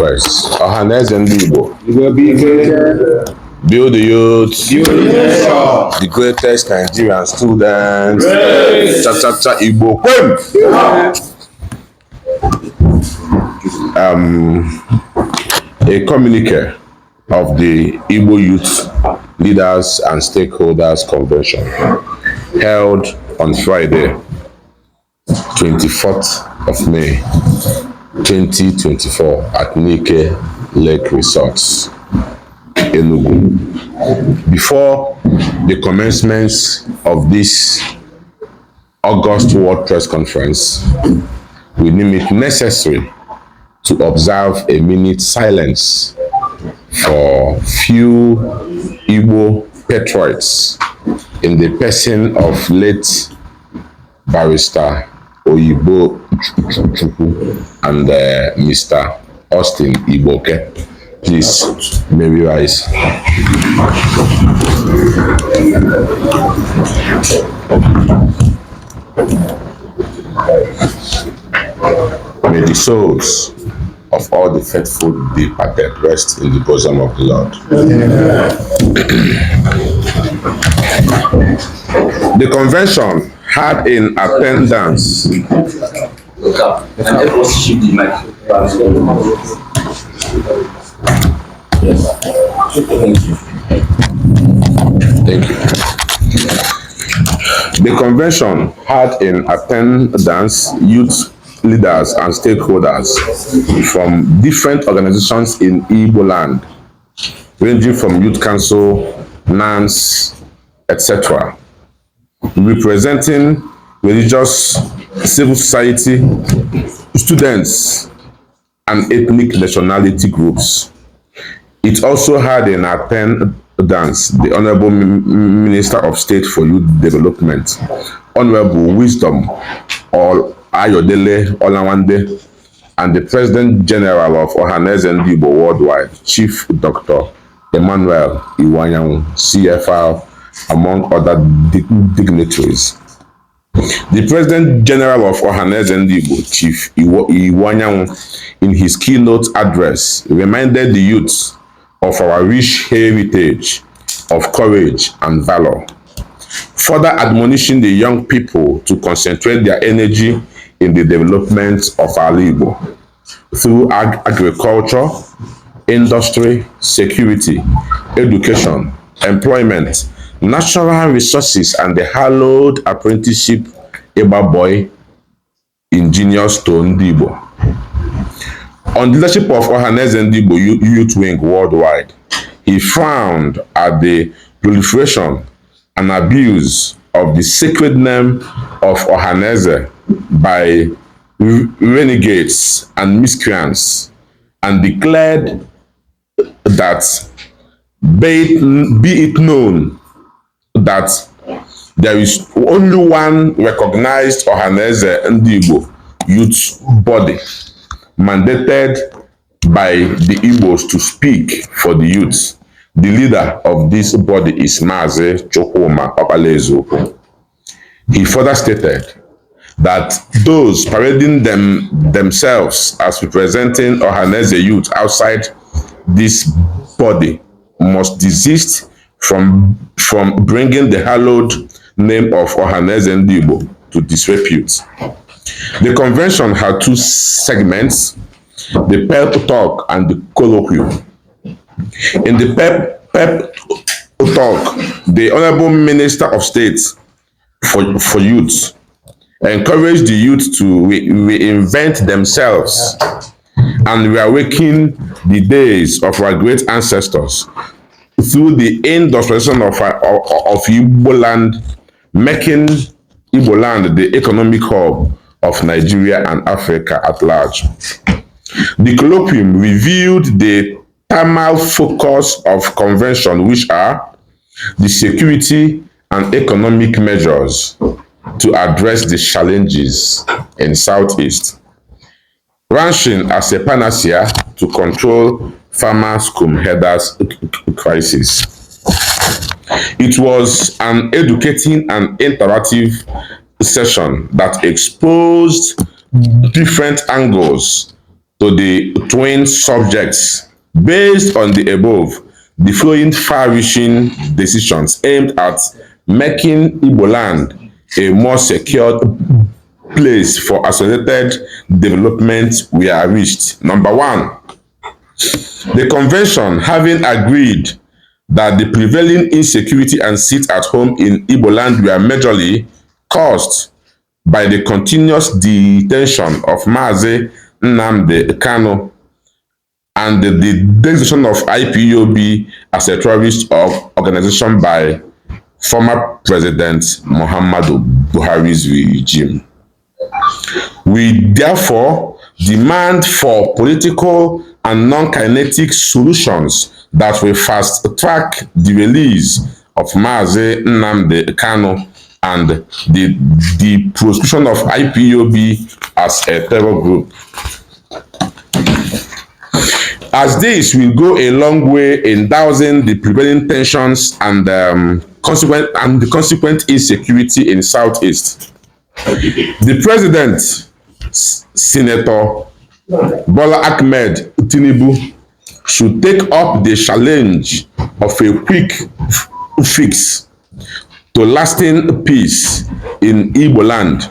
Conference. Ọhanaeze Ndị Igbo. Build the youth. The greatest Nigerian students. Cha-cha-cha Igbo. A communique of the Igbo Youth Leaders and Stakeholders Convention held on Friday, 24th of May, 2024 at Nike Lake Resorts, Enugu. Before the commencement of this August World Press Conference, we deem it necessary to observe a minute silence for few Igbo patriots in the person of late Barrister Oyibo and Mr. Austin Iboke. Please, may we rise. May the souls of all the faithful departed rest in the bosom of the Lord. The convention had in attendance Thank you. The convention had in attendance youth leaders and stakeholders from different organizations in Igbo land, ranging from Youth Council, NANS, etc., representing religious, civil society, students, and ethnic nationality groups. It also had in attendance the Honorable Minister of State for Youth Development, Honorable Wisdom Ayodele Olawande, and the President General of Ọhanaeze Ndị Igbo Worldwide, Chief Dr. Emmanuel Iwanyanwu, CFR, among other dignitaries. The President General of Ọhanaeze Ndị Igbo, Chief Iwanyanwu, in his keynote address, reminded the youth of our rich heritage of courage and valor, further admonishing the young people to concentrate their energy in the development of our Igbo through agriculture, industry, security, education, employment, natural resources, and the hallowed apprenticeship Eba Boy Ingenious to Ndị Igbo. On the leadership of Ọhanaeze Ndị Igbo Youth Wing worldwide, he frowned at the proliferation and abuse of the sacred name of Ọhanaeze by renegades and miscreants, and declared that be it known that there is only one recognized Ọhanaeze Ndị Igbo youth body mandated by the Igbos to speak for the youth. The leader of this body is Maazị Chukwuma Okpalaeziokwu. He further stated that those parading themselves as representing Ọhanaeze youth outside this body must desist from bringing the hallowed name of Ọhanaeze Ndị Igbo to disrepute. The convention had two segments, the pep talk and the colloquium. In the pep talk, the Honorable Minister of State for Youth encouraged the youth to reinvent themselves and reawaken the days of our great ancestors through the industrialization of Igbo land, making Igbo land the economic hub of Nigeria and Africa at large. The colloquium revealed the thermal focus of convention, which are the security and economic measures to address the challenges in Southeast, ranching as a panacea to control farmers' headers crisis. It was an educating and interactive session that exposed different angles to the twin subjects. Based on the above, the following far-reaching decisions aimed at making Igbo land a more secure place for accelerated development were reached. Number one, the convention, having agreed that the prevailing insecurity and sit-at-home in Igbo land were majorly caused by the continuous detention of Mazi Nnamdi Kanu and the designation of IPOB as a terrorist organization by former President Muhammadu Buhari's regime. We therefore demand for political and non-kinetic solutions that will fast-track the release of Mazi Nnamdi Kanu and the proscription of IPOB as a terror group. As this will go a long way in dousing the prevailing tensions and the consequent insecurity in Southeast. The President, Senator Bola Ahmed Tinubu, should take up the challenge of a quick fix to lasting peace in Igbo land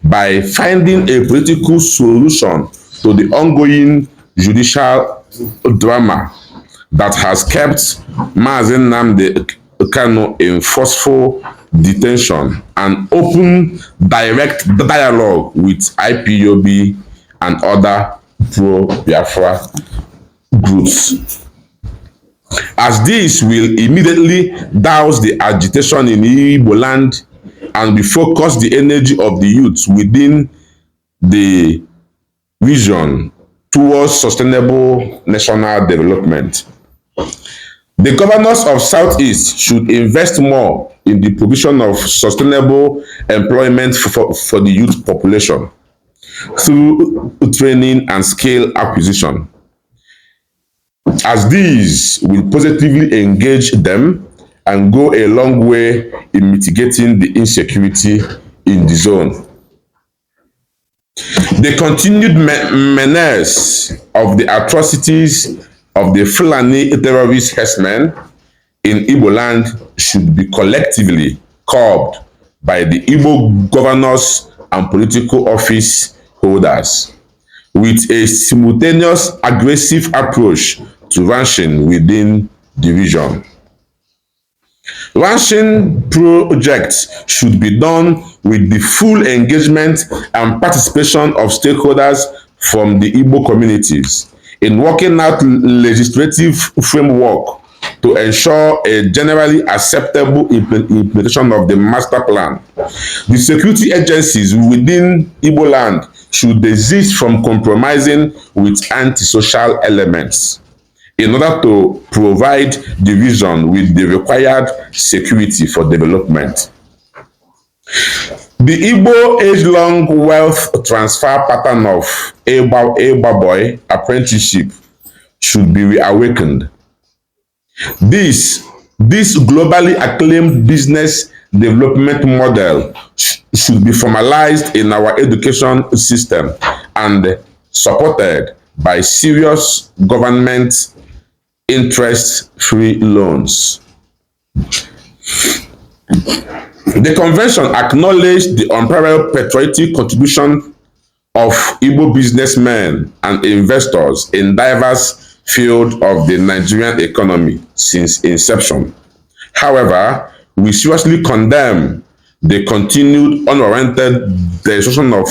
by finding a political solution to the ongoing judicial drama that has kept Mazi Nnamdi Kanu in forceful detention and open direct dialogue with IPOB and other pro-Biafra groups. As this will immediately douse the agitation in Igbo land and will focus the energy of the youth within the region towards sustainable national development. The governors of Southeast should invest more in the provision of sustainable employment for the youth population through training and skill acquisition, as these will positively engage them and go a long way in mitigating the insecurity in the zone. The continued menace of the atrocities of the Fulani terrorist herdsmen in Igbo land should be collectively curbed by the Igbo governors and political office holders, with a simultaneous aggressive approach to ranching within the region. Ranching projects should be done with the full engagement and participation of stakeholders from the Igbo communities in working out legislative framework to ensure a generally acceptable implementation of the master plan. The security agencies within Igbo land should desist from compromising with antisocial elements in order to provide the region with the required security for development. The Igbo age-long wealth transfer pattern of Eba boy apprenticeship should be reawakened. This globally acclaimed business development model should be formalized in our education system and supported by serious government interest-free loans. The convention acknowledged the unparalleled patriotic contribution of Igbo businessmen and investors in diverse fields of the Nigerian economy since inception. However, we seriously condemn the continued unwarranted destruction of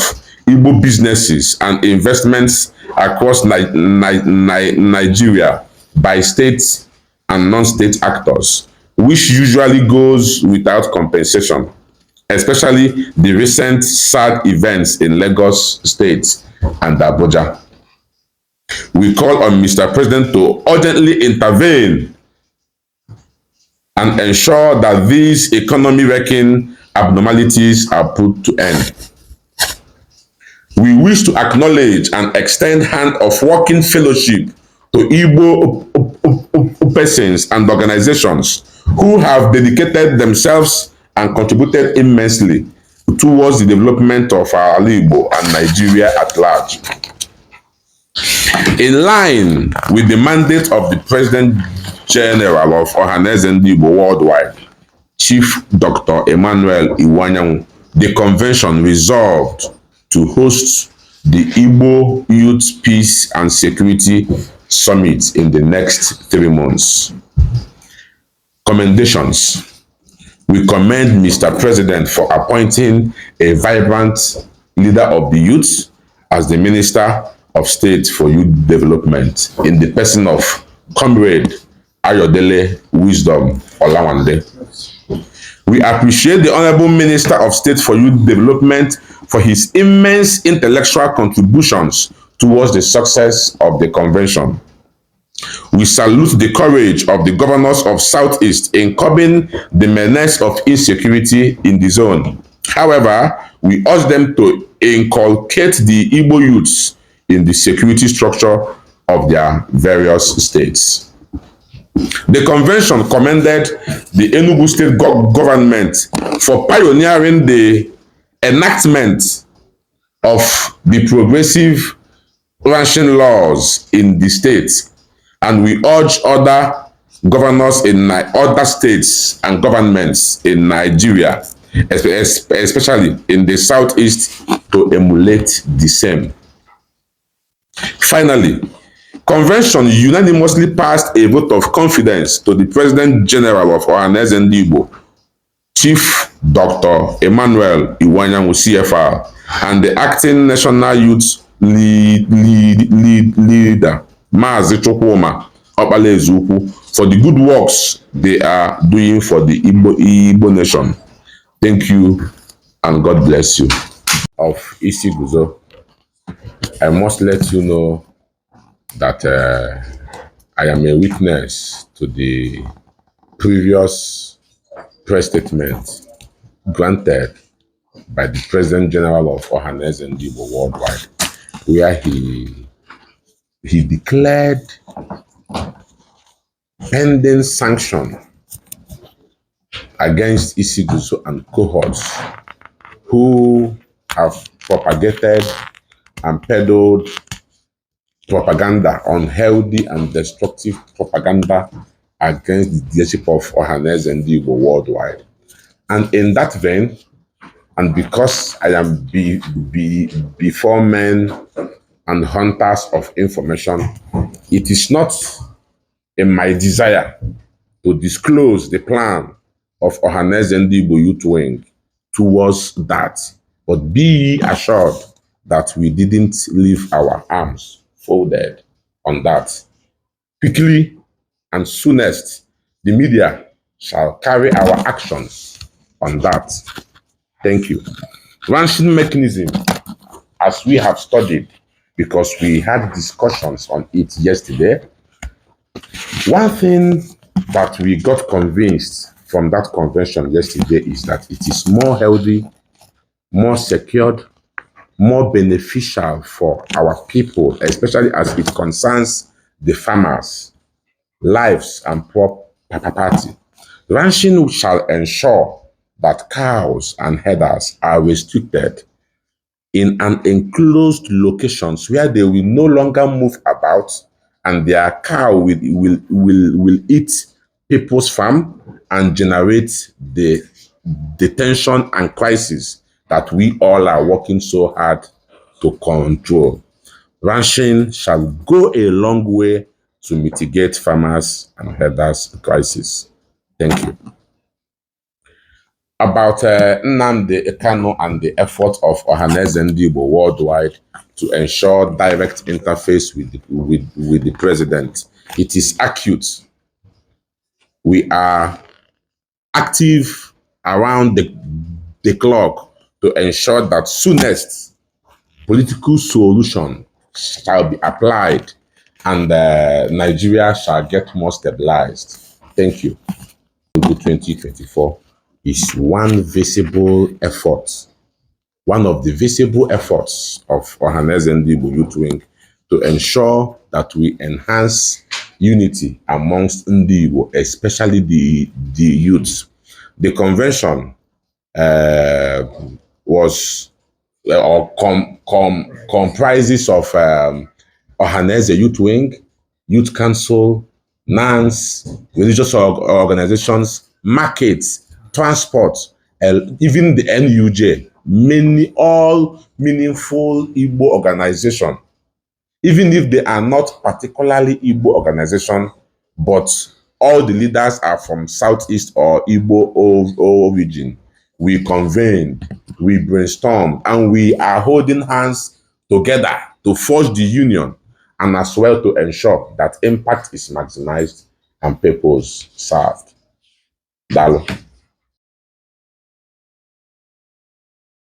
Igbo businesses and investments across Nigeria by state and non-state actors, which usually goes without compensation, especially the recent sad events in Lagos State and Abuja. We call on Mr. President to urgently intervene and ensure that these economy-wrecking abnormalities are put to end. We wish to acknowledge and extend hand of working fellowship to Igbo persons and organizations who have dedicated themselves and contributed immensely towards the development of our Igbo and Nigeria at large. In line with the mandate of the President General of Ọhanaeze Ndị Igbo worldwide, Chief Dr. Emmanuel Iwanyanwu, the convention resolved to host the Igbo Youth Peace and Security Summit in the next 3 months. Commendations. We commend Mr. President for appointing a vibrant leader of the youth as the Minister of State for Youth Development in the person of Comrade Ayodele Wisdom Olawande. We appreciate the Honorable Minister of State for Youth Development for his immense intellectual contributions towards the success of the convention. We salute the courage of the governors of Southeast in curbing the menace of insecurity in the zone. However, we urge them to inculcate the Igbo youths in the security structure of their various states. The convention commended the Enugu state government for pioneering the enactment of the progressive ranching laws in the state, and we urge other governors in other states and governments in Nigeria, especially in the Southeast, to emulate the same. Finally, convention unanimously passed a vote of confidence to the President General of Ọhanaeze Ndị Igbo, Chief Dr. Emmanuel Iwanyanwu CFR, and the acting National Youth Leader, Maazị Chukwuma Okpalaezukwu, for the good works they are doing for the Igbo nation. Thank you and God bless you. Of Isi Guzo, I must let you know that I am a witness to the previous press statement granted by the President General of Ọhanaeze Ndị Igbo worldwide, where he declared pending sanction against Isi Guzo and cohorts who have propagated and peddled propaganda, unhealthy and destructive propaganda against the leadership of Ọhanaeze Ndị Igbo worldwide. And in that vein, and because I am before men and hunters of information, it is not in my desire to disclose the plan of Ọhanaeze Ndị Igbo Youth Wing towards that, but be assured that we didn't leave our arms folded on that. Quickly and soonest, the media shall carry our actions on that. Thank you. Ranching mechanism, as we have studied, because we had discussions on it yesterday, one thing that we got convinced from that convention yesterday is that it is more healthy, more secured, more beneficial for our people, especially as it concerns the farmers' lives and property. Ranching shall ensure that cows and headers are restricted in an enclosed locations where they will no longer move about, and their cow will eat people's farm and generate the tension and crisis that we all are working so hard to control. Ranching shall go a long way to mitigate farmers and herders' crisis. Thank you. About Nnamdi Kanu and the effort of Ọhanaeze Ndị Igbo worldwide to ensure direct interface with the president. It is acute. We are active around the clock to ensure that soonest political solution shall be applied and Nigeria shall get more stabilized. Thank you. 2024 is one visible effort, one of the visible efforts of Ọhanaeze Ndị Igbo Youth Wing to ensure that we enhance unity amongst Ndị Igbo, especially the youths. The convention was comprises of Ọhanaeze Youth Wing, Youth Council, NANS, religious organizations, markets, transport, even the NUJ, many all meaningful Igbo organizations, even if they are not particularly Igbo organization, but all the leaders are from Southeast or Igbo origin. We convene, we brainstorm, and we are holding hands together to forge the union and as well to ensure that impact is maximized and purpose served. Dalo.